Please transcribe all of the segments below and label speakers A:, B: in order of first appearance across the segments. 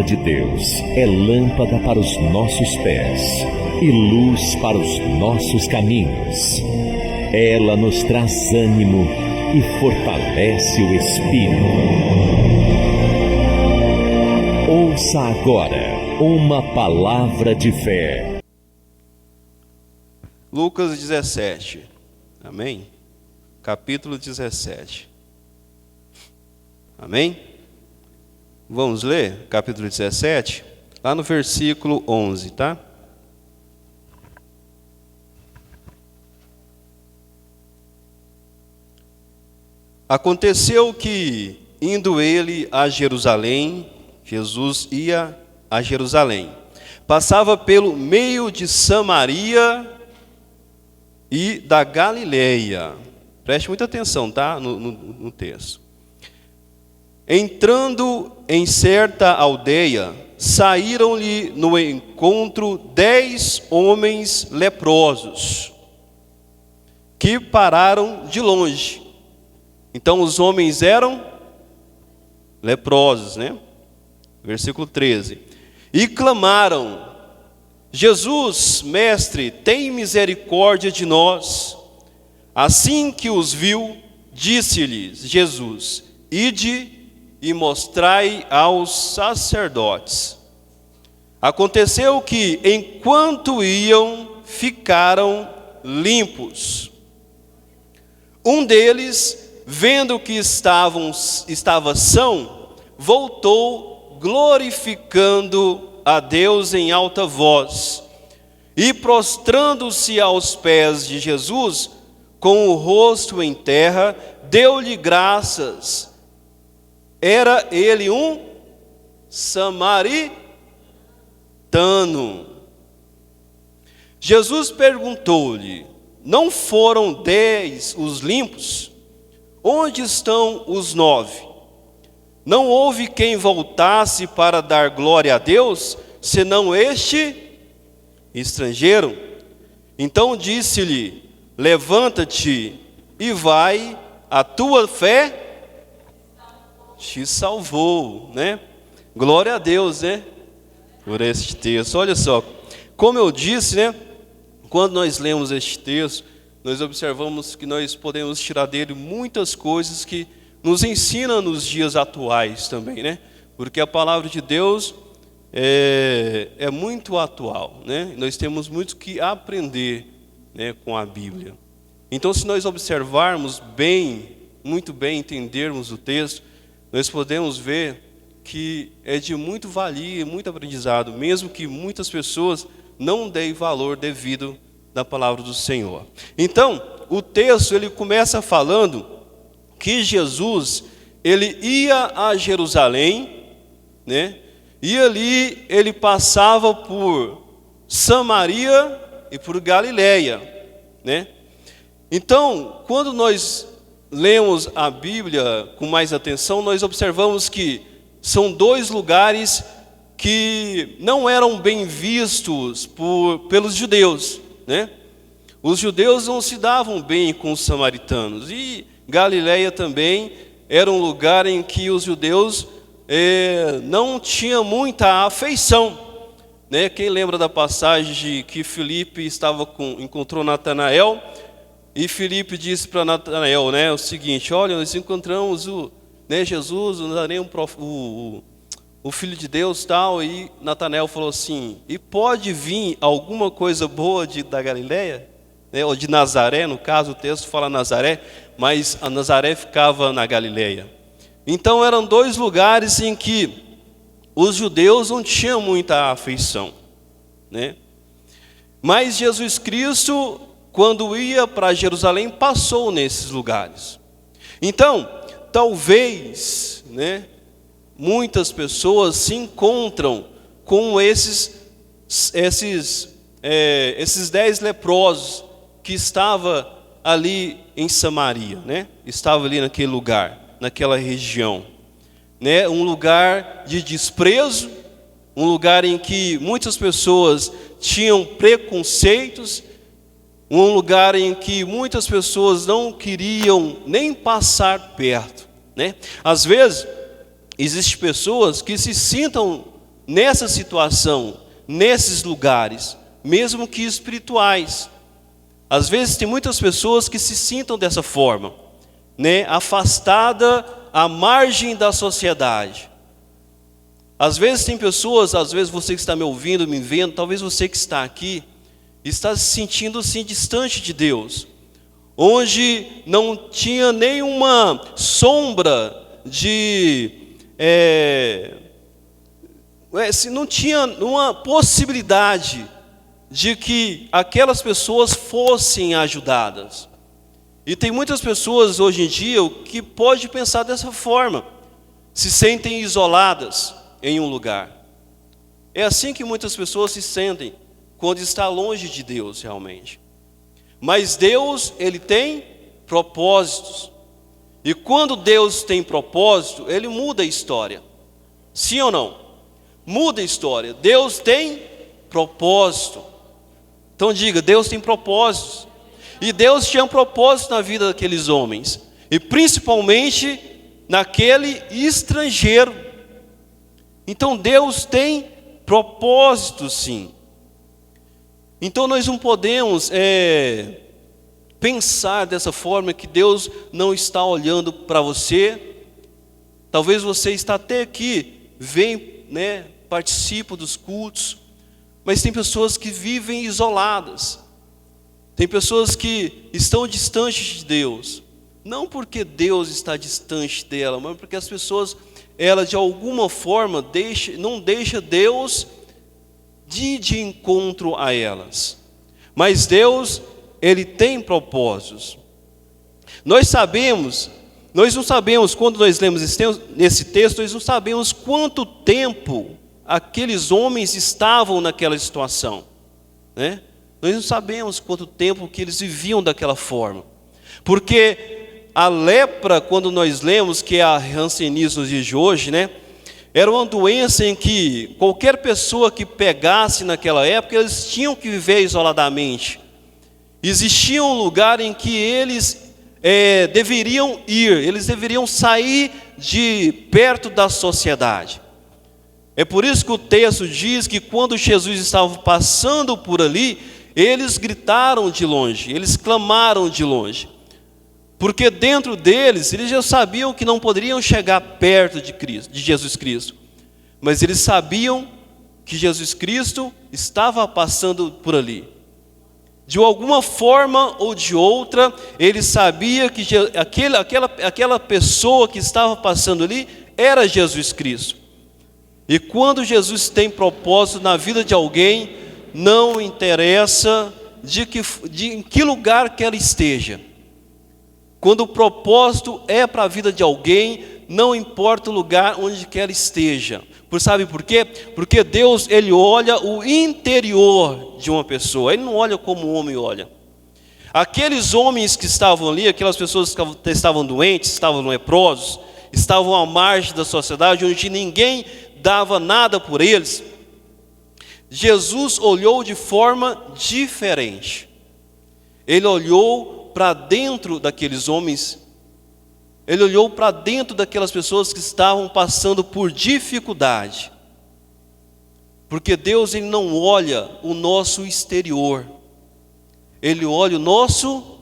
A: de Deus é lâmpada para os nossos pés e luz para os nossos caminhos. Ela nos traz ânimo e fortalece o espírito. Ouça agora uma palavra de fé.
B: Lucas 17, amém? Capítulo 17, amém? Vamos ler capítulo 17, lá no versículo 11, tá? Aconteceu que, indo ele a Jerusalém, Jesus ia a Jerusalém, passava pelo meio de Samaria e da Galileia. Preste muita atenção, tá? No texto. Entrando em certa aldeia, saíram-lhe no encontro 10 homens leprosos, que pararam de longe. Então os homens eram leprosos, né? Versículo 13. E clamaram: Jesus, mestre, tem misericórdia de nós. Assim que os viu, disse-lhes Jesus: ide e mostrai aos sacerdotes. Aconteceu que, enquanto iam, ficaram limpos. Um deles, vendo que estava são, voltou glorificando a Deus em alta voz, e prostrando-se aos pés de Jesus, com o rosto em terra, deu-lhe graças. Era ele um samaritano. Jesus perguntou-lhe: não foram 10 os limpos? Onde estão os 9? Não houve quem voltasse para dar glória a Deus, senão este estrangeiro? Então disse-lhe: levanta-te e vai, a tua fé te salvou, né? Glória a Deus, né? Por este texto. Olha só, como eu disse, né? Quando nós lemos este texto, nós observamos que nós podemos tirar dele muitas coisas que nos ensinam nos dias atuais também, né? Porque a palavra de Deus é muito atual, né? Nós temos muito que aprender, né, com a Bíblia. Então, se nós observarmos bem, muito bem, entendermos o texto, nós podemos ver que é de muito valia e muito aprendizado, mesmo que muitas pessoas não deem valor devido da palavra do Senhor. Então, o texto ele começa falando que Jesus ele ia a Jerusalém, né? E ali ele passava por Samaria e por Galileia, né? Então, quando nós lemos a Bíblia com mais atenção, nós observamos que são 2 lugares que não eram bem vistos pelos judeus, né? Os judeus não se davam bem com os samaritanos, e Galileia também era um lugar em que os judeus não tinham muita afeição, né? Quem lembra da passagem de que Filipe encontrou Natanael, e Filipe disse para Natanael, né, o seguinte: olha, nós encontramos Jesus, o Filho de Deus, tal. E Natanael falou assim: e pode vir alguma coisa boa da Galileia? Né, ou de Nazaré, no caso o texto fala Nazaré, mas a Nazaré ficava na Galileia. Então eram 2 lugares em que os judeus não tinham muita afeição, né? Mas Jesus Cristo, quando ia para Jerusalém, passou nesses lugares. Então, talvez, né, muitas pessoas se encontram com esses 10 leprosos que estavam ali em Samaria, né? Estava ali naquele lugar, naquela região, né? Um lugar de desprezo, um lugar em que muitas pessoas tinham preconceitos, um lugar em que muitas pessoas não queriam nem passar perto, né? Às vezes, existem pessoas que se sintam nessa situação, nesses lugares, mesmo que espirituais. Às vezes tem muitas pessoas que se sintam dessa forma, né? Afastada, à margem da sociedade. Às vezes tem pessoas, às vezes você que está me ouvindo, me vendo, talvez você que está aqui, está se sentindo assim distante de Deus, onde não tinha nenhuma sombra não tinha uma possibilidade de que aquelas pessoas fossem ajudadas. E tem muitas pessoas hoje em dia que podem pensar dessa forma, se sentem isoladas em um lugar. É assim que muitas pessoas se sentem quando está longe de Deus realmente. Mas Deus, Ele tem propósitos. E quando Deus tem propósito, Ele muda a história. Sim ou não? Muda a história. Deus tem propósito. Então diga, Deus tem propósitos. E Deus tinha um propósito na vida daqueles homens. E principalmente naquele estrangeiro. Então Deus tem propósito, sim. Então nós não podemos pensar dessa forma que Deus não está olhando para você. Talvez você está até aqui, vem, né, participa dos cultos, mas tem pessoas que vivem isoladas. Tem pessoas que estão distantes de Deus. Não porque Deus está distante dela, mas porque as pessoas, elas de alguma forma não deixam Deus de encontro a elas. Mas Deus, Ele tem propósitos. Nós não sabemos, quando nós lemos esse texto, nós não sabemos quanto tempo aqueles homens estavam naquela situação, né? Nós não sabemos quanto tempo que eles viviam daquela forma. Porque a lepra, quando nós lemos, que é a hanseníase nos dias de hoje, né? Era uma doença em que qualquer pessoa que pegasse naquela época, eles tinham que viver isoladamente. Existia um lugar em que eles deveriam ir, eles deveriam sair de perto da sociedade. É por isso que o texto diz que quando Jesus estava passando por ali, eles gritaram de longe, eles clamaram de longe. Porque dentro deles, eles já sabiam que não poderiam chegar perto de Jesus Cristo. Mas eles sabiam que Jesus Cristo estava passando por ali. De alguma forma ou de outra, eles sabiam que aquela pessoa que estava passando ali era Jesus Cristo. E quando Jesus tem propósito na vida de alguém, não interessa em que lugar que ela esteja. Quando o propósito é para a vida de alguém, não importa o lugar onde quer esteja. Sabe por quê? Porque Deus, Ele olha o interior de uma pessoa. Ele não olha como o homem olha. Aqueles homens que estavam ali, aquelas pessoas que estavam doentes, estavam leprosos, estavam à margem da sociedade, onde ninguém dava nada por eles, Jesus olhou de forma diferente. Ele olhou para dentro daqueles homens, Ele olhou para dentro daquelas pessoas que estavam passando por dificuldade. Porque Deus, Ele não olha o nosso exterior, Ele olha o nosso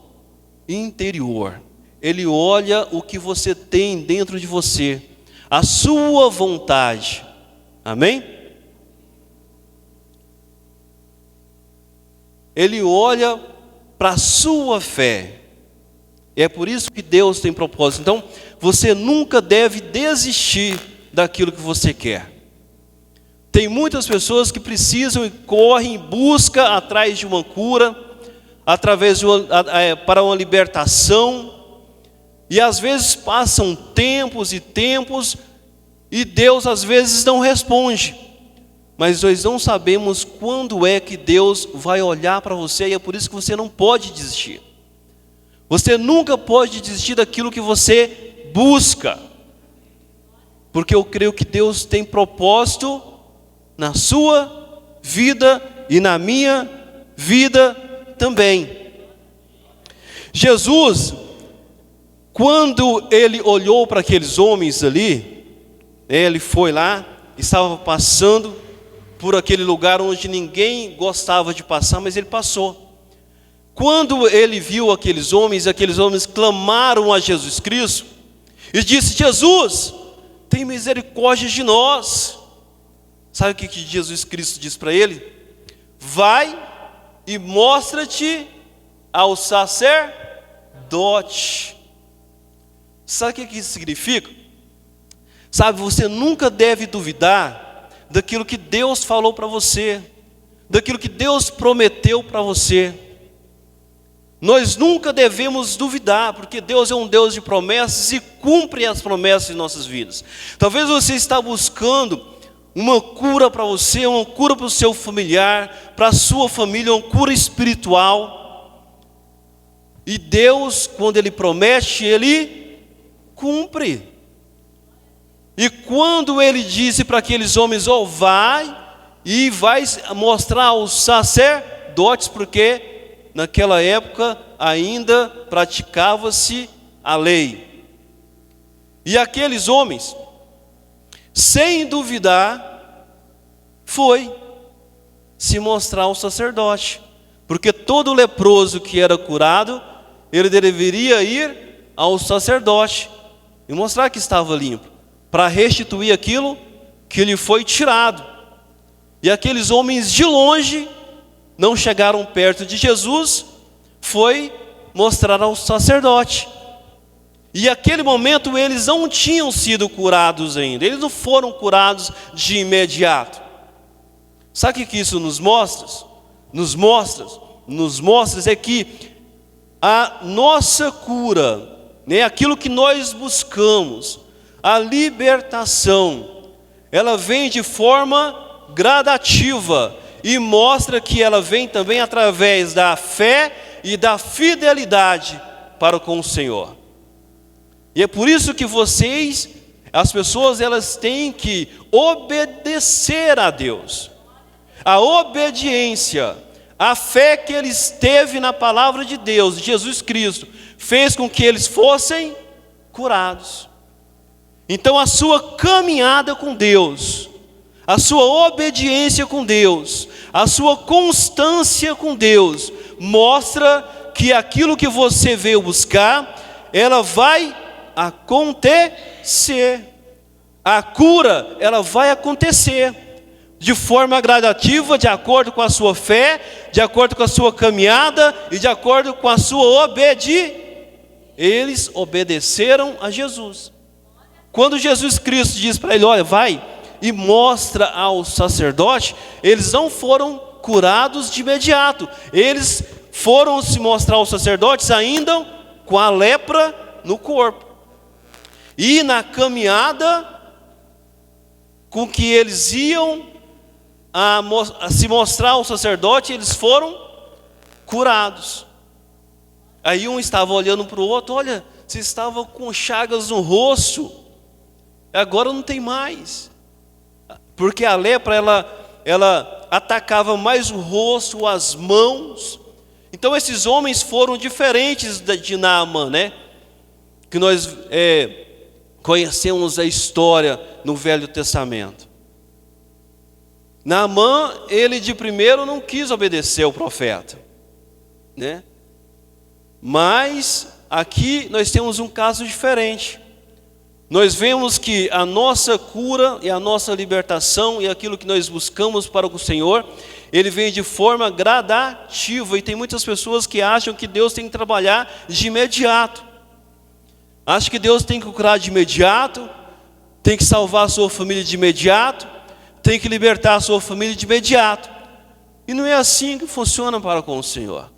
B: interior. Ele olha o que você tem dentro de você, a sua vontade. Amém? Ele olha para a sua fé. E é por isso que Deus tem propósito. Então, você nunca deve desistir daquilo que você quer. Tem muitas pessoas que precisam e correm em busca atrás de uma cura, para uma libertação. E às vezes passam tempos e tempos, e Deus às vezes não responde. Mas nós não sabemos quando é que Deus vai olhar para você, e é por isso que você não pode desistir. Você nunca pode desistir daquilo que você busca. Porque eu creio que Deus tem propósito na sua vida e na minha vida também. Jesus, quando Ele olhou para aqueles homens ali, Ele foi lá estava passando por aquele lugar onde ninguém gostava de passar, mas ele passou. Quando ele viu aqueles homens clamaram a Jesus Cristo e disse: Jesus, tem misericórdia de nós. Sabe o que Jesus Cristo diz para ele? Vai e mostra-te ao sacerdote. Sabe o que isso significa? Sabe, você nunca deve duvidar daquilo que Deus falou para você, daquilo que Deus prometeu para você. Nós nunca devemos duvidar, porque Deus é um Deus de promessas e cumpre as promessas em nossas vidas. Talvez você está buscando uma cura para você, uma cura para o seu familiar, para a sua família, uma cura espiritual. E Deus, quando Ele promete, Ele cumpre. E quando Ele disse para aqueles homens: ó, vai mostrar aos sacerdotes, porque naquela época ainda praticava-se a lei. E aqueles homens, sem duvidar, foi se mostrar ao sacerdote, porque todo leproso que era curado, ele deveria ir ao sacerdote e mostrar que estava limpo, para restituir aquilo que lhe foi tirado. E aqueles homens de longe não chegaram perto de Jesus, foi mostrar ao sacerdote. E naquele momento eles não tinham sido curados ainda, eles não foram curados de imediato. Sabe o que isso nos mostra? Nos mostra é que a nossa cura, aquilo que nós buscamos, a libertação, ela vem de forma gradativa e mostra que ela vem também através da fé e da fidelidade para com o Senhor. E é por isso que as pessoas, elas têm que obedecer a Deus. A obediência, a fé que eles teve na palavra de Deus, Jesus Cristo, fez com que eles fossem curados. Então a sua caminhada com Deus, a sua obediência com Deus, a sua constância com Deus, mostra que aquilo que você veio buscar, ela vai acontecer. A cura, ela vai acontecer de forma gradativa, de acordo com a sua fé, de acordo com a sua caminhada e de acordo com a sua obediência. Eles obedeceram a Jesus. Quando Jesus Cristo diz para ele: olha, vai e mostra ao sacerdote, eles não foram curados de imediato. Eles foram se mostrar aos sacerdotes ainda com a lepra no corpo. E na caminhada com que eles iam a se mostrar ao sacerdote, eles foram curados. Aí um estava olhando para o outro: olha, você estava com chagas no rosto, agora não tem mais. Porque a lepra, ela atacava mais o rosto, as mãos. Então esses homens foram diferentes de Naamã, que nós conhecemos a história no Velho Testamento. Naamã, ele de primeiro não quis obedecer ao profeta, Mas aqui nós temos um caso diferente. Nós vemos que a nossa cura e a nossa libertação e aquilo que nós buscamos para o Senhor, ele vem de forma gradativa. E tem muitas pessoas que acham que Deus tem que trabalhar de imediato. Acham que Deus tem que curar de imediato, tem que salvar a sua família de imediato, tem que libertar a sua família de imediato. E não é assim que funciona para com o Senhor.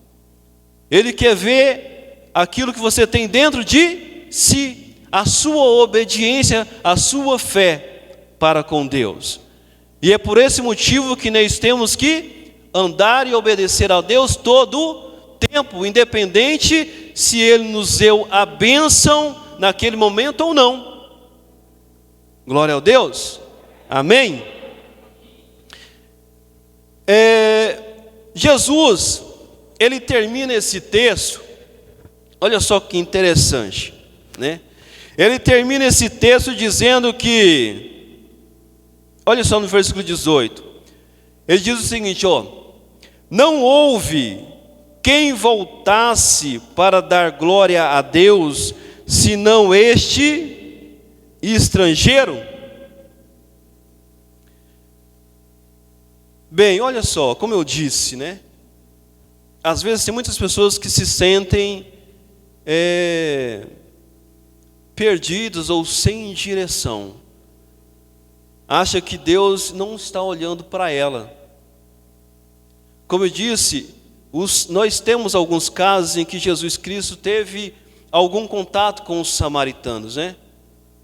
B: Ele quer ver aquilo que você tem dentro de si, a sua obediência, a sua fé para com Deus. E é por esse motivo que nós temos que andar e obedecer a Deus todo o tempo, independente se Ele nos deu a bênção naquele momento ou não. Glória a Deus. Amém? Jesus, ele termina esse texto, olha só que interessante, Ele termina esse texto dizendo que Olha só no versículo 18. Ele diz o seguinte, não houve quem voltasse para dar glória a Deus, senão este estrangeiro. Bem, olha só, como eu disse, né? Às vezes tem muitas pessoas que se sentem perdidos ou sem direção. Acha que Deus não está olhando para ela. Como eu disse, nós temos alguns casos em que Jesus Cristo teve algum contato com os samaritanos, né?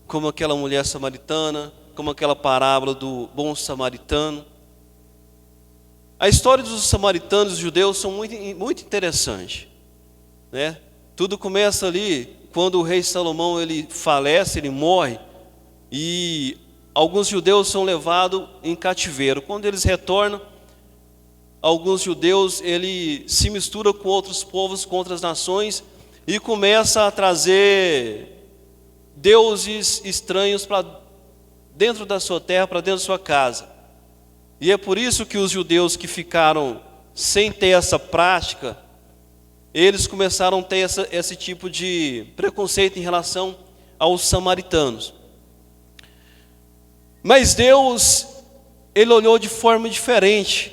B: Como aquela mulher samaritana, como aquela parábola do bom samaritano. A história dos samaritanos e judeus são muito interessante, né? Tudo começa ali quando o rei Salomão ele falece, ele morre, e alguns judeus são levados em cativeiro. Quando eles retornam, alguns judeus ele se mistura com outros povos, com outras nações, e começa a trazer deuses estranhos para dentro da sua terra, para dentro da sua casa. E é por isso que os judeus que ficaram sem ter essa prática, eles começaram a ter esse tipo de preconceito em relação aos samaritanos. Mas Deus, ele olhou de forma diferente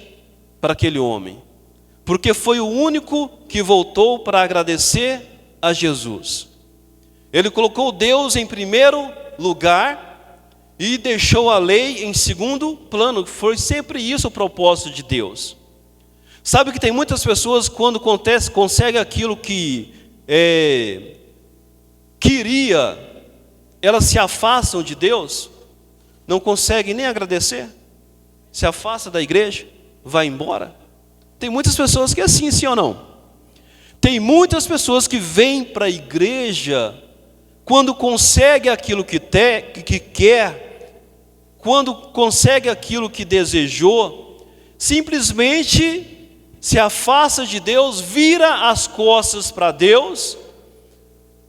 B: para aquele homem, porque foi o único que voltou para agradecer a Jesus. Ele colocou Deus em primeiro lugar e deixou a lei em segundo plano. Foi sempre isso o propósito de Deus. Sabe que tem muitas pessoas, quando consegue aquilo que queria, elas se afastam de Deus, não conseguem nem agradecer, se afasta da igreja, vai embora. Tem muitas pessoas que é assim, sim ou não? Tem muitas pessoas que vêm para a igreja quando consegue aquilo que quer, quando consegue aquilo que desejou, simplesmente se afasta de Deus, vira as costas para Deus,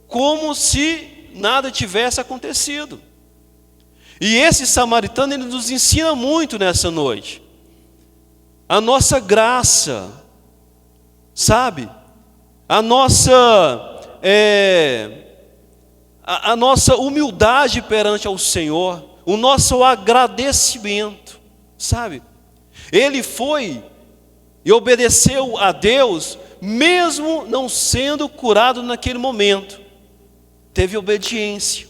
B: como se nada tivesse acontecido. E esse samaritano, ele nos ensina muito nessa noite. A nossa graça, sabe? A nossa humildade perante ao Senhor, o nosso agradecimento, sabe? Ele foi e obedeceu a Deus, mesmo não sendo curado naquele momento. Teve obediência.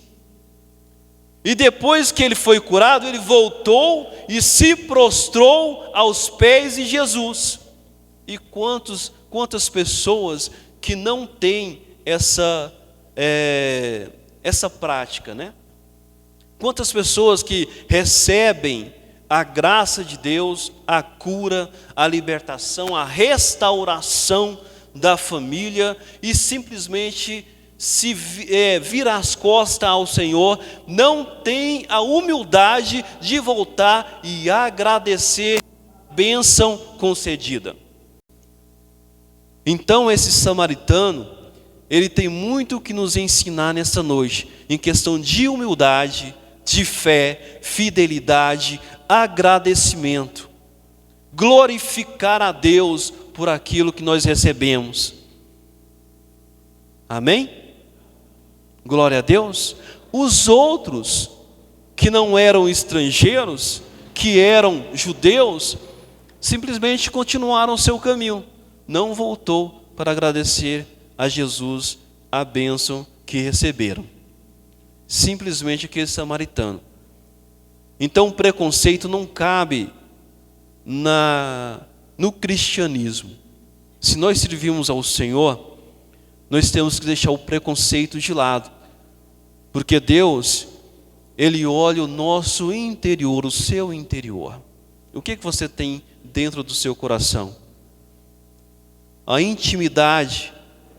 B: E depois que ele foi curado, ele voltou e se prostrou aos pés de Jesus. E quantas pessoas que não têm essa prática, né? Quantas pessoas que recebem a graça de Deus, a cura, a libertação, a restauração da família e simplesmente se vira as costas ao Senhor, não tem a humildade de voltar e agradecer a bênção concedida. Então esse samaritano, ele tem muito o que nos ensinar nessa noite, em questão de humildade, de fé, fidelidade, agradecimento, glorificar a Deus por aquilo que nós recebemos. Amém? Glória a Deus. Os outros que não eram estrangeiros, que eram judeus, simplesmente continuaram o seu caminho, não voltou para agradecer a Jesus a bênção que receberam. Simplesmente aquele samaritano. Então o preconceito não cabe no cristianismo. Se nós servimos ao Senhor, nós temos que deixar o preconceito de lado. Porque Deus, Ele olha o nosso interior, o seu interior. O que você tem dentro do seu coração? A intimidade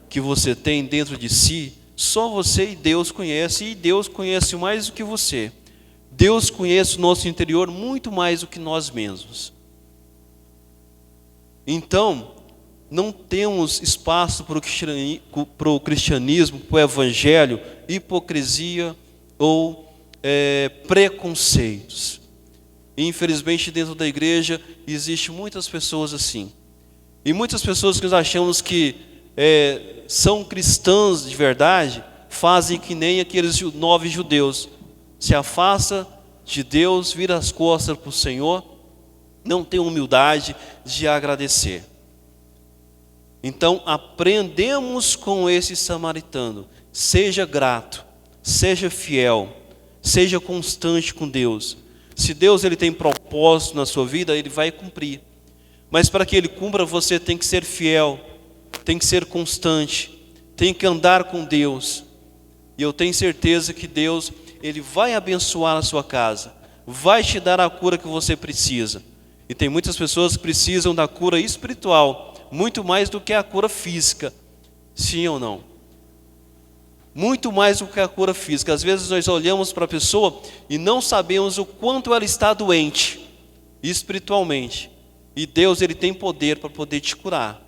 B: que você tem dentro de si, só você e Deus conhece, e Deus conhece mais do que você. Deus conhece o nosso interior muito mais do que nós mesmos. Então, não temos espaço para o cristianismo, para o E infelizmente dentro da igreja existe muitas pessoas assim. E muitas pessoas que nós achamos que são cristãs de verdade, fazem que nem aqueles 9 judeus. Se afasta de Deus, vira as costas para o Senhor, não tem humildade de agradecer. Então aprendemos com esse samaritano. Seja grato, seja fiel, seja constante com Deus. Se Deus ele tem propósito na sua vida, Ele vai cumprir. Mas para que Ele cumpra, você tem que ser fiel, tem que ser constante, tem que andar com Deus. E eu tenho certeza que Deus Ele vai abençoar a sua casa, vai te dar a cura que você precisa. E tem muitas pessoas que precisam da cura espiritual, muito mais do que a cura física. Sim ou não? Muito mais do que a cura física. Às vezes nós olhamos para a pessoa e não sabemos o quanto ela está doente espiritualmente. E Deus ele tem poder para poder te curar.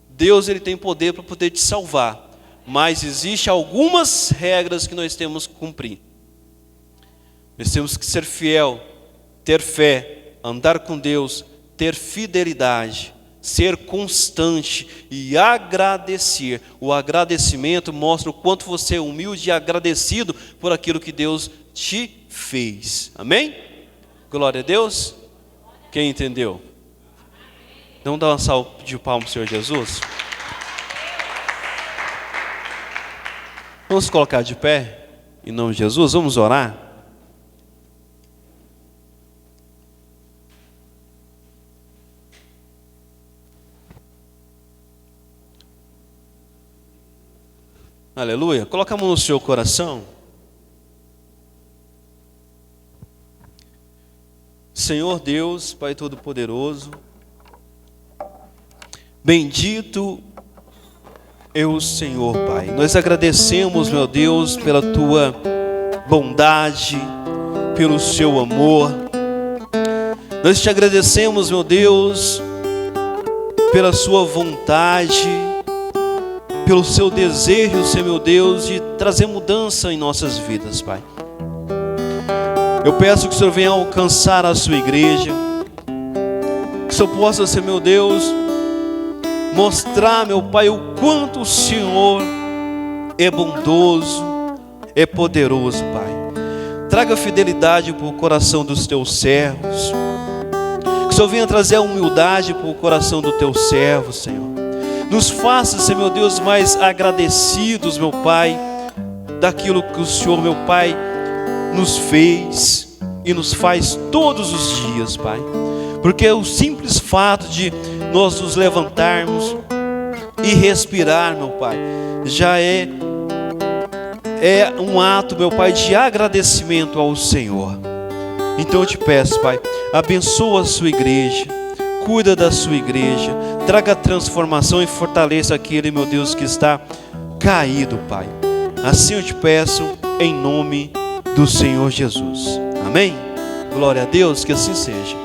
B: Deus ele tem poder para poder te salvar. Mas existem algumas regras que nós temos que cumprir. Nós temos que ser fiel, ter fé, andar com Deus, ter fidelidade, ser constante e agradecer. O agradecimento mostra o quanto você é humilde e agradecido por aquilo que Deus te fez. Amém? Glória a Deus. Quem entendeu? Vamos dar uma salva de palmas ao Senhor Jesus. Vamos colocar de pé em nome de Jesus. Vamos orar. Aleluia. Coloca a mão no seu coração. Senhor Deus, Pai Todo-Poderoso, bendito é o Senhor, Pai. Nós agradecemos, meu Deus, pela Tua bondade, pelo Seu amor. Nós te agradecemos, meu Deus, pela Sua vontade, pelo seu desejo, Senhor meu Deus, de trazer mudança em nossas vidas, Pai. Eu peço que o Senhor venha alcançar a sua igreja, que o Senhor possa, Senhor meu Deus, mostrar, meu Pai, o quanto o Senhor é bondoso, é poderoso, Pai. Traga fidelidade para o coração dos teus servos, que o Senhor venha trazer a humildade para o coração do teu servo, Senhor. Nos faça, Senhor meu Deus, mais agradecidos, meu Pai, daquilo que o Senhor, meu Pai, nos fez e nos faz todos os dias, Pai. Porque o simples fato de nós nos levantarmos e respirar, meu Pai, já é um ato, meu Pai, de agradecimento ao Senhor. Então eu te peço, Pai, abençoa a sua igreja, cuida da sua igreja, traga transformação e fortaleça aquele, meu Deus, que está caído, Pai. Assim eu te peço, em nome do Senhor Jesus. Amém? Glória a Deus, que assim seja.